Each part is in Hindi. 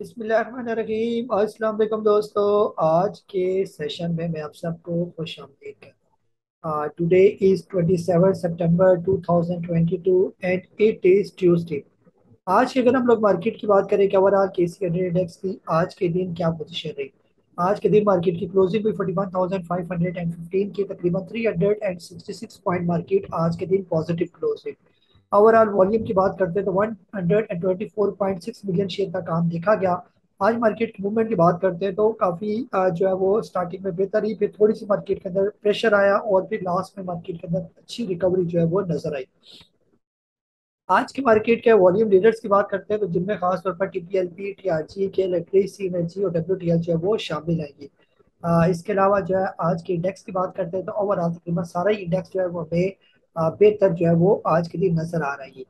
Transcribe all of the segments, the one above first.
बिस्मिल्लाहिर्रहमानिर्रहीम। अस्सलाम वालेकुम दोस्तों। आज के सेशन में मैं आप सबको खुश आमदीद कहता हूँ। Today is 27 September 2022 and it is Tuesday. आज की अगर हम लोग मार्केट की बात करें कि ओवरऑल केसी इंडेक्स की आज के दिन क्या पोजीशन रही। आज के दिन मार्केट की क्लोजिंग हुई 41,515 की, तकरीबन 366 पॉइंट मार्केट आज के दिन पॉजिटिव क्लोज है। ओवरऑल वॉल्यूम की बात करते हैं तो 124.6 मिलियन शेयर का काम देखा गया। आज मार्केट की मूवमेंट की बात करते हैं तो काफी जो है वो स्टार्टिंग में बेहतर ही, फिर थोड़ी सी मार्केट के अंदर प्रेशर आया और फिर लास्ट में मार्केट के अंदर अच्छी रिकवरी जो है वो नजर आई। आज के मार्केट के वॉल्यूम लीडर्स की बात करते हैं तो जिनमें खास तौर पर टीपीएलपी, टीआरजी के इलेक्ट्रिक, सी एनर्जी और डब्ल्यूटीएल जो है वो शामिल है। इसके अलावा जो है आज के इंडेक्स की बात करते हैं तो ओवरऑल तकरीबन सारा ही इंडेक्स जो है वो हमें बेहतर जो है वो आज के दिन नजर आ रही है।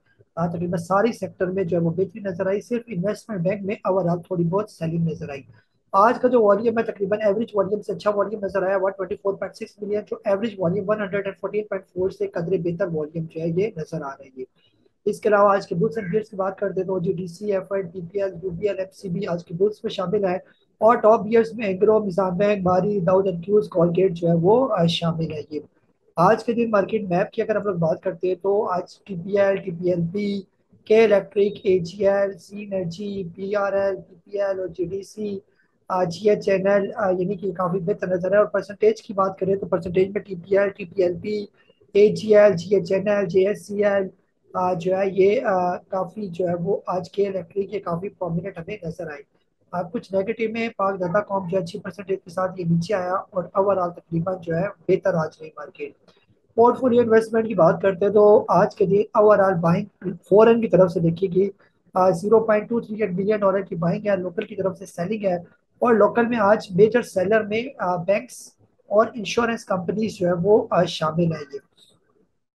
तकरीबन सारी सेक्टर में जो है वो बेहतरी नजर आई, सिर्फ इन्वेस्टमेंट बैंक में ओवरऑल थोड़ी बहुत सेलिंग नजर आई। आज का जो वॉल्यूम है तकरीबन एवरेज वॉल्यूम से अच्छा वॉल्यूम नजर आया 124.6 मिलियन, जो एवरेज वॉल्यूम 114.4 से कदरे बेहतर वॉल्यूम जो है ये नजर आ रही है। इसके अलावा आज के बुल्स एंड बियर्स की बात करते हैं तो GDC, FI, TPL, UBL, FCB आज के बुल्स में शामिल है। और टॉप बियर्स में एग्रो, निजाम बैंक, मारी, दाऊद एंड क्यूज, कॉलगेट जो है वो शामिल है ये। आज के दिन मार्केट मैप की अगर हम लोग बात करते हैं तो आज टीपीएल, टीपीएलपी, के इलेक्ट्रिक, एजीएल, सी एनर्जी, बीआरएल, पीपीएल और जीडीसी, जीएचएनएल यानी कि काफी बेहतर नजर है। और परसेंटेज की बात करें तो परसेंटेज में टीपीएल, टीपीएलपी, एजीएल, जीएचएनएल, जेएससीएल जो है ये काफी जो है वो आज के इलेक्ट्रिक के काफी प्रोमिनेंट हमें नजर आए। कुछ नेगेटिव में पाक दादा कॉम जो अच्छी परसेंटेज के साथ ये नीचे आया और ओवरऑल तकरीबन जो है बेहतर आज रही मार्केट। पोर्टफोलियो इन्वेस्टमेंट की बात करते हैं तो आज के दिन ओवरऑल बाइंग फॉरेन की तरफ से देखिएगी, 0.238 बिलियन डॉलर की बाइंग है, लोकल की तरफ से सेलिंग है। और लोकल में आज मेजर सेलर में बैंक्स और इंश्योरेंस कंपनीज जो है वो शामिल है ये।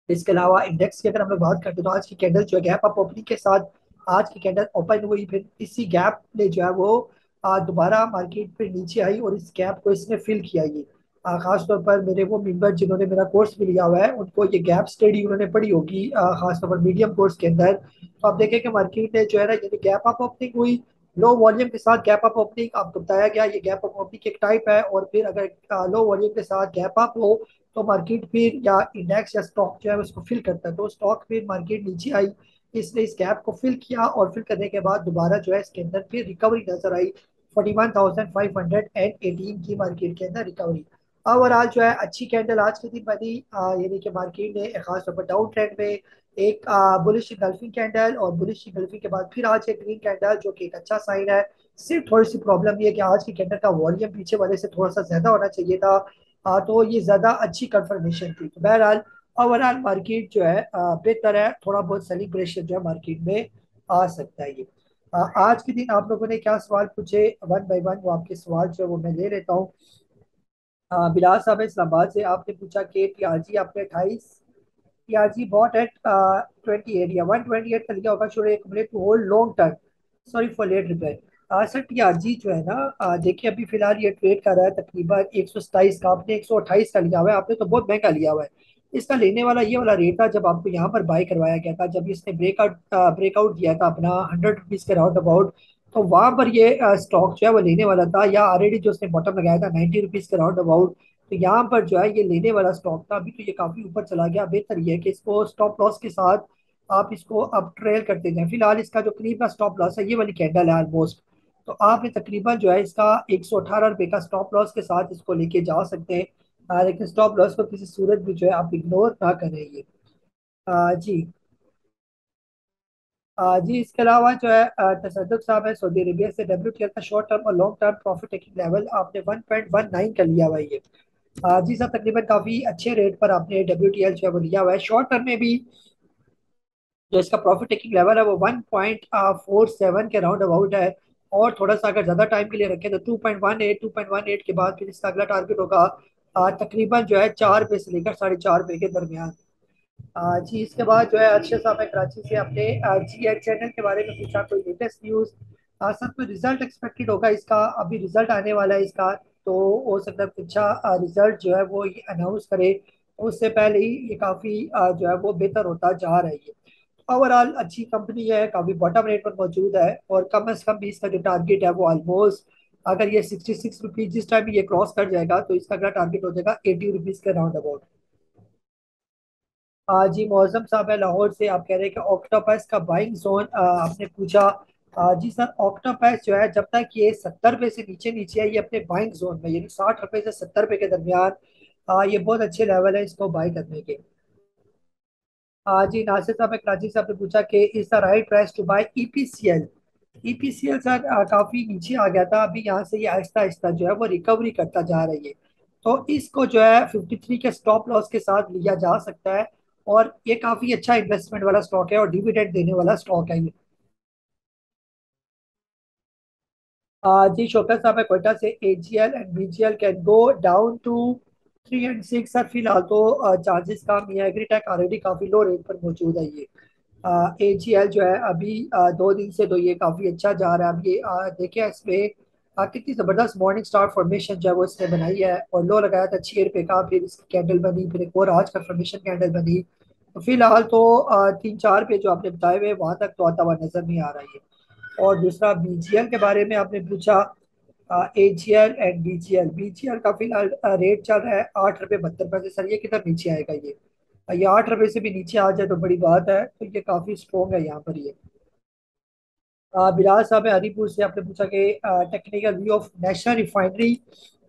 इसके अलावा इंडेक्स की अगर हम लोग बात करते हैं तो आज की कैंडल जो है गैप अप ओपनिंग के साथ आज की कैंडल ओपन हुई, फिर इसी गैप ने जो है वो दोबारा मार्केट पे नीचे आई और इस गैप को इसने फिल किया ये। खास तौर पर मेरे वो मेंबर जिन्होंने मेरा कोर्स भी लिया हुआ है उनको ये गैप स्टडी उन्होंने पढ़ी होगी, खास तौर पर मीडियम कोर्स के अंदर। तो आप देखें कि मार्केट ने जो है ना ये गैप अप ओपनिंग हुई, लो वॉल्यूम के साथ गैप अप ओपनिंग आपको बताया गया, ये गैप अप ओपनिंग एक टाइप है। और फिर अगर लो वॉल्यूम के साथ गैप अप हो तो मार्केट फिर या इंडेक्स या स्टॉक जो है उसको फिल करता है, तो स्टॉक फिर मार्केट नीचे आई, इसने इस गैप को फिल किया और फिल करने के बाद दोबारा जो है इसके अंदर फिर रिकवरी नजर आई। 41,518 की मार्केट के अंदर रिकवरी। ओवरऑल जो है अच्छी कैंडल आज के दिन बनी, यानी कि मार्केट ने खास तौर पर डाउन ट्रेंड में एक बुलिश इंगल्फिंग कैंडल और बुलिश इंगल्फिंग के बाद फिर आज एक ग्रीन कैंडल जो कि एक अच्छा साइन है। सिर्फ थोड़ी सी प्रॉब्लम ये है कि आज की कैंडल का वॉल्यूम पीछे वाले से थोड़ा सा ज्यादा होना चाहिए था। तो ये ज्यादा अच्छी कंफर्मेशन थी। तो बहरहाल ओवरऑल मार्केट जो है बेहतर है, थोड़ा बहुत सेलिब्रेशन जो है मार्केट में आ सकता है ये। आज के दिन आप लोगों ने क्या सवाल पूछे, वन बाय वन वो आपके सवाल जो है वो मैं ले लेता हूँ। बिलाल साहब इस्लामाबाद से आपने पूछा कि टीआरजी आपने 28, टीआरजी बॉट एट 28 या 128 का लिया होगा, should accumulate to hold long term, sorry for late reply. Sir TRG जो है ना, देखिए अभी फिलहाल ये ट्रेड कर रहा है तकरीबन 127 का, आपने 128 का लिया हुआ है, आपने तो बहुत महंगा लिया हुआ है। इसका लेने वाला ये वाला रेट था जब आपको यहाँ पर बाय करवाया गया था, जब इसने ब्रेकआउट दिया था अपना 100 रुपीज के राउंड अबाउट। तो वहां पर ये स्टॉक जो है वो लेने वाला था, या ऑलरेडी जो उसने बॉटम लगाया था 90 रुपीज के राउंड अबाउट। तो यहाँ पर जो है ये लेने वाला स्टॉक था, अभी तो ये काफी ऊपर चला गया। बेहतर ये है कि इसको स्टॉप लॉस के साथ आप इसको अब ट्रेल करते जाएं। फिलहाल इसका जो करीब का स्टॉप लॉस है ये वाली कैंडल है ऑलमोस्ट। तो आपने तकरीबन जो है इसका 118 रुपये का स्टॉप लॉस के साथ इसको लेके जा सकते हैं। लेकिन स्टॉप लॉस को किसी सूरत भी जो है आप इग्नोर ना करें ये। जी। जी इसके अलावा जो है तसद्दुक साहब है सऊदी अरबिया से, डब्ल्यू का शॉर्ट टर्म और long term profit taking level आपने 1.19 का लिया हुआ है ये। जी सर तकरीबन काफी अच्छे रेट पर आपने डब्ल्यू जो है वो लिया हुआ है। शॉर्ट टर्म में भी जो इसका प्रॉफिट टेकिंग लेवल है वो 1.47 के राउंड अबाउट है। और थोड़ा सा अगर ज्यादा टाइम के लिए रखें तो 2.18 के बाद फिर इसका अगला टारगेट होगा तकरीबन जो है 4 रुपये से लेकर 4.5 रुपये के दरमियान। जी इसके बाद जो है अक्षय साहब है कराची से, अपने जी एच चैनल के बारे में पूछा, कोई लेटेस्ट न्यूज। सर कोई रिजल्ट एक्सपेक्टेड होगा इसका, अभी रिजल्ट आने वाला है इसका। तो हो सकता है कुछ अच्छा रिजल्ट जो है वो ये अनाउंस करे, उससे पहले ही ये काफी जो है वो बेहतर होता जा रही है। ओवरऑल अच्छी कंपनी है, काफी बॉटम रेट पर मौजूद है, और कम से कम भी इसका जो टारगेट है वो ऑलमोस्ट, अगर ये 66 रुपीज जिस टाइम ये क्रॉस कर जाएगा तो इसका अगला टारगेट हो जाएगा 80 रुपीज के राउंड अबाउट। जी मौजम साहब है लाहौर से, आप कह रहे हैं कि ऑक्टोपस का बाइंग जोन आपने पूछा। जी सर, ऑक्टोपस जो है जब तक ये 70 रुपए से नीचे नीचे है ये अपने बाइंग जोन में, यानी 60 रुपए से 70 रुपए के दरमियान ये बहुत अच्छे लेवल है इसको बाई करने के। जी नासिर साहब है कराची से, आपने पूछा कि is the right price to buy EPCL. EPCL sir काफी नीचे आ गया था, अभी यहाँ से ये आहिस्ता आहिस्ता जो है वो रिकवरी करता जा रही है, तो इसको जो है 53 के स्टॉप लॉस के साथ लिया जा सकता है, और ये काफी अच्छा इन्वेस्टमेंट वाला स्टॉक है और डिविडेंड देने वाला स्टॉक है ये। जी शोकत साहब है कोयटा से, AGL and BGL can go down to 3 and 6 sir, फिलहाल तो चार्जेस कम ही है, एग्रीटेक ऑलरेडी काफी लो रेट पर मौजूद है ये। एजीएल जो है अभी 2 दिन से तो ये काफी अच्छा जा रहा है, अब ये देखिए इसमें कितनी जबरदस्त मॉर्निंग स्टार फॉर्मेशन जो है वो इसने बनाई है, और लो लगाया था 6 रुपए का, फिर इसकी कैंडल बनी, फिर एक और आज कंफर्मेशन कैंडल बनी, तो फिलहाल तो 3-4 पे जो आपने बताए हुए वहां तक तो आता हुआ नजर नहीं आ रहा है। और दूसरा बीजीएल के बारे में आपने पूछा, एजीएल एंड बीजीएल, बीजीएल का फिलहाल रेट चल रहा है 8 रुपए 72 पैसे, सर ये कितना नीचे आएगा ये 8 रुपए से भी नीचे आ जाए तो बड़ी बात है, तो ये काफी स्ट्रॉन्ग है यहाँ पर ये। बिलाल साहब है हरीपुर से, आपने पूछा कि technical view of national refinery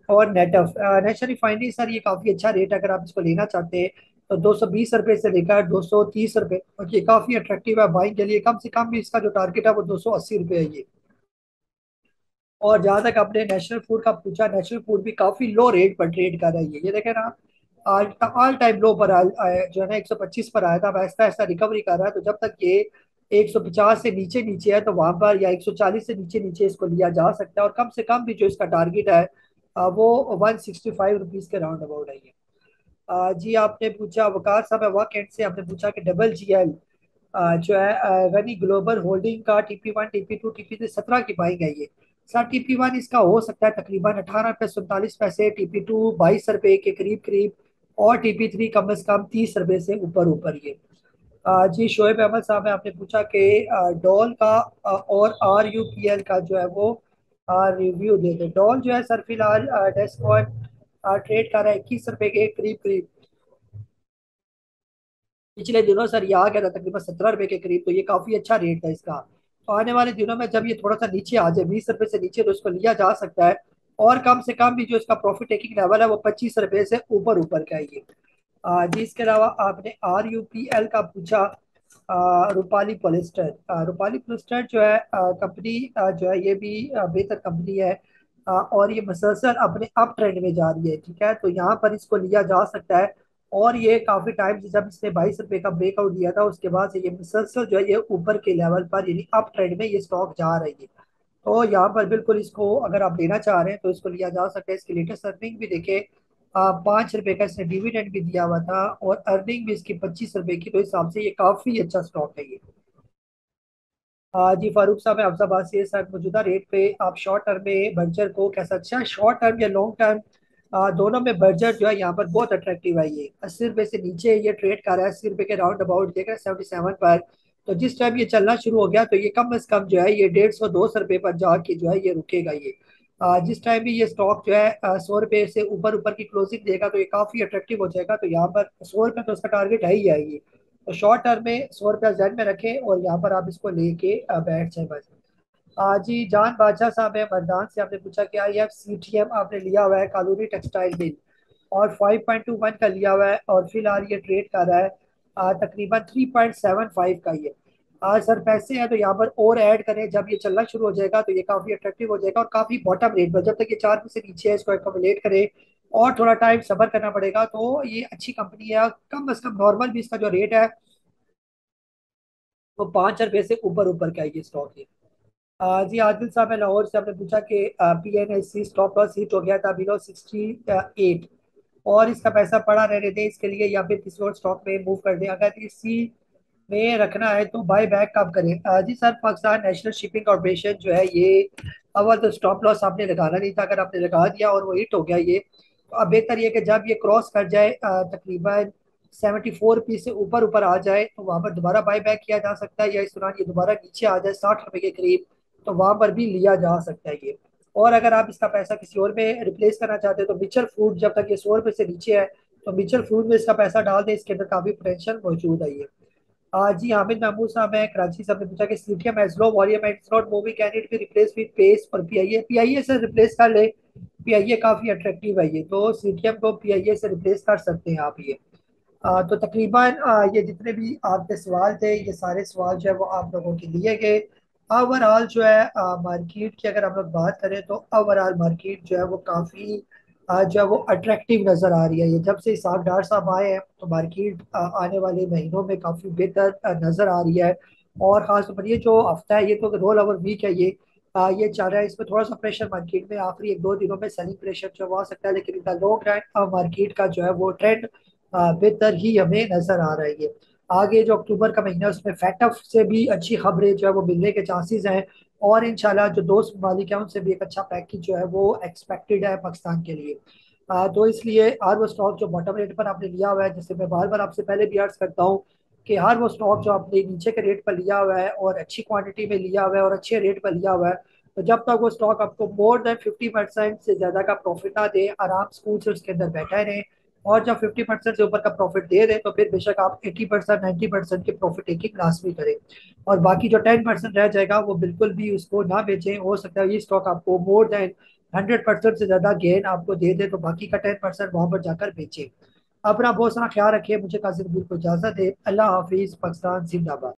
और नेटफ। नेशनल रिफाइनरी सर ये काफी अच्छा रेट है, अगर आप इसको लेना चाहते हैं तो 220 रुपए से लेकर 230 रुपए, और ये काफी अट्रैक्टिव है बाइंग के लिए, कम से कम भी इसका जो टारगेट है वो 280 रुपए है ये। और जहां तक आपने नेशनल फूड का पूछा, नेशनल फूड भी काफी लो रेट पर ट्रेड कर रही है, ये देखे ना, ऑल ऑल टाइम लो पर जो है ना 125 पर आया था, अब ऐसा ऐसा रिकवरी कर रहा है, तो जब तक ये 150 से नीचे नीचे है तो वहां पर, या 140 से नीचे नीचे इसको लिया जा सकता है, और कम से कम भी जो इसका टारगेट है वो 165 रुपीज के राउंड अबाउट है ये। जी आपने पूछा वकार साहब है वाकई से, आपने पूछा कि डबल जीएल जो है गनी ग्लोबल होल्डिंग का टीपी 1 टीपी 2 टीपी 3 17 की बाइंग है ये। सर टीपी 1 इसका हो सकता है तकरीबन 18 रुपये 47 पैसे, टीपी 2 22 रुपए के करीब करीब, और टीपी 3 कम से कम 30 रुपए से ऊपर ऊपर ये। जी शोएब अहमद साहब है, आपने पूछा कि डॉल का और आर यू पी एल का जो है वो रिव्यू दे दे। डॉल जो है सर फिलहाल डेस्कॉन ट्रेड कर रहा है 21 रुपए के करीब करीब, पिछले दिनों सर ये आ गया था तकरीबन 17 रुपए के करीब, तो ये काफी अच्छा रेट था इसका, तो आने वाले दिनों में जब ये थोड़ा सा नीचे आ जाए 20 रुपए से नीचे तो इसको लिया जा सकता है, और कम से कम भी जो इसका प्रॉफिट टेकिंग लेवल है वो 25 रुपए से ऊपर ऊपर का है ये। जी इसके अलावा आपने आर यू पी एल का पूछा, रूपाली पॉलिस्टर। रूपाली पॉलिस्टर जो है कंपनी जो है ये भी बेहतर कंपनी है, और ये मसलसल अपने अप ट्रेंड में जा रही है, ठीक है, तो यहाँ पर इसको लिया जा सकता है, और ये काफी टाइम से जब इसने 22 रुपए का ब्रेकआउट दिया था उसके बाद से ये मुसलसल जो है ये ऊपर के लेवल पर यानी अप ट्रेंड में ये स्टॉक जा रही है, तो यहाँ पर बिल्कुल इसको अगर आप लेना चाह रहे हैं तो इसको लिया जा सकता है। इसकी लेटेस्ट अर्निंग भी देखे, 5 रुपए का इसने डिविडेंड भी दिया हुआ था, और अर्निंग भी इसकी 25 रुपए की, तो इस हिसाब से ये काफी अच्छा स्टॉक है ये। जी फारूक साहब है अफजाबाद से, सर मौजूदा रेट पे आप शॉर्ट टर्म में बर्जर को कैसा, अच्छा शॉर्ट टर्म या लॉन्ग टर्म दोनों में बर्जर जो है यहाँ पर बहुत अट्रैक्टिव है, ये 80 रुपए से नीचे ये ट्रेड कर रहा है, 80 रुपए के राउंड अबाउट देख रहे हैं 77 पर, तो जिस टाइम ये चलना शुरू हो गया तो ये कम से कम जो है ये 150 200 रुपए पर जाके जो है ये रुकेगा ये। जिस टाइम भी ये स्टॉक जो है 100 रुपए से ऊपर ऊपर की क्लोजिंग देगा तो ये काफी अट्रैक्टिव हो जाएगा, तो यहाँ पर 100 रुपए तो उसका टारगेट है ही है ये, तो शॉर्ट टर्म में 100 रुपया जेड में रखें और यहाँ पर आप इसको लेके बैठ जाए बस। जी जान बादशाह साहब है मरदान से, आपने पूछा कि I F C T M आपने लिया हुआ है कालूनी टेक्सटाइल मिल, और 5.21 का लिया हुआ है, और फिलहाल ये ट्रेड कर रहा है तकरीबन 3.75 का ये। सर पैसे हैं तो यहाँ पर और ऐड करें, जब ये चलना शुरू हो जाएगा तो ये काफी अट्रैक्टिव हो जाएगा, और काफी बॉटम रेट पर, जब तक ये 4 से नीचे है इसको एकमुलेट करें, और थोड़ा टाइम सबर करना पड़ेगा, तो ये अच्छी कंपनी है, कम से कम नॉर्मल भी इसका जो रेट है वो 5 रुपए से ऊपर ऊपर का है ये स्टॉक है। जी आदिल साहब है लाहौर से, आपने पूछा कि P N S C stop loss hit हो गया था बिलो 68, और इसका पैसा पड़ा रहने दें इसके लिए, या फिर किसी और स्टॉक में मूव कर दें, अगर इसी में रखना है तो बाय बैक कब करें। जी sir Pakistan national shipping corporation जो है ये, अव्वल तो स्टॉप लॉस आपने लगाना नहीं था, अगर आपने लगा दिया और वो हिट हो गया ये, तो अब बेहतर ये कि जब ये क्रॉस कर जाए तकरीबन 74 रुपीज से ऊपर ऊपर आ जाए तो वहां पर दोबारा बाय बैक किया जा सकता है, या इस दौरान ये दोबारा नीचे आ जाए 60 रुपए के करीब तो वहां पर भी लिया जा सकता है ये। और अगर आप इसका पैसा किसी और में रिप्लेस करना चाहते हो तो मिचर फ्रूट, जब तक ये 100 रुपए से नीचे है तो मिचर फ्रूट में इसका पैसा डाल दें, इसके अंदर काफी पोटेंशियल मौजूद है ये। जी हामिद महमूद साहब हैं कराची से, आपने पूछा कि CTM has low volume and it's not moving, can it be replace with PACE और पीआईए? पीआईए से रिप्लेस कर ले, पीआईए काफी अट्रैक्टिव है ये, तो सीटीएम को पीआईए से रिप्लेस कर सकते हैं आप ये। तो तकरीबन ये जितने भी आपके सवाल थे ये सारे सवाल जो है वो आप लोगों के लिए गए। ओवरऑल जो है मार्केट की अगर हम लोग बात करें तो ओवरऑल मार्केट जो है वो काफ़ी जो है वो अट्रैक्टिव नज़र आ रही है। ये जब से इसाक डार साहब आए हैं तो मार्केट आने वाले महीनों में काफ़ी बेहतर नज़र आ रही है। और ख़ास तौर पर ये जो हफ्ता है ये तो रोल ओवर वीक है ये चल रहा है, इसमें थोड़ा सा प्रेशर मार्केट में आखिरी एक दो दिनों में सेलिंग प्रेशर जो है वो आ सकता है, लेकिन in the long run market का जो है वो ट्रेंड बेहतर ही हमें नजर आ रही है। आगे जो अक्टूबर का महीना है उसमें फैटफ से भी अच्छी खबरें जो है वो मिलने के चांसेस हैं। और इंशाल्लाह जो दोस्त ममालिक हैं उनसे भी एक अच्छा पैकेज जो है वो एक्सपेक्टेड है पाकिस्तान के लिए। तो इसलिए हर वो स्टॉक जो बॉटम रेट पर आपने लिया हुआ है, जैसे मैं बार बार आपसे पहले भी अर्ज करता हूँ कि हर वो स्टॉक जो आपने नीचे के रेट पर लिया हुआ है और अच्छी क्वांटिटी में लिया हुआ है और अच्छे रेट पर लिया हुआ है, तो जब तक वो स्टॉक आपको मोर देन 50% से ज्यादा का प्रॉफिट ना दे, आराम स्कूल से उसके अंदर बैठे रहें। और जब 50% से ऊपर का प्रॉफिट दे दें तो फिर बेशक आप 80% 90% के प्रॉफिट टेकिंग लाजमी करें। और बाकी जो 10% रह जाएगा वो बिल्कुल भी उसको ना बेचें। हो सकता है ये स्टॉक आपको मोर देन 100% से ज्यादा गेन आपको दे दे, तो बाकी का 10% वहां पर जाकर बेचें। अपना बहुत सारा ख्याल रखिए, मुझे कासिर को इजाजत है। अल्लाह हाफिज, पाकिस्तान जिंदाबाद।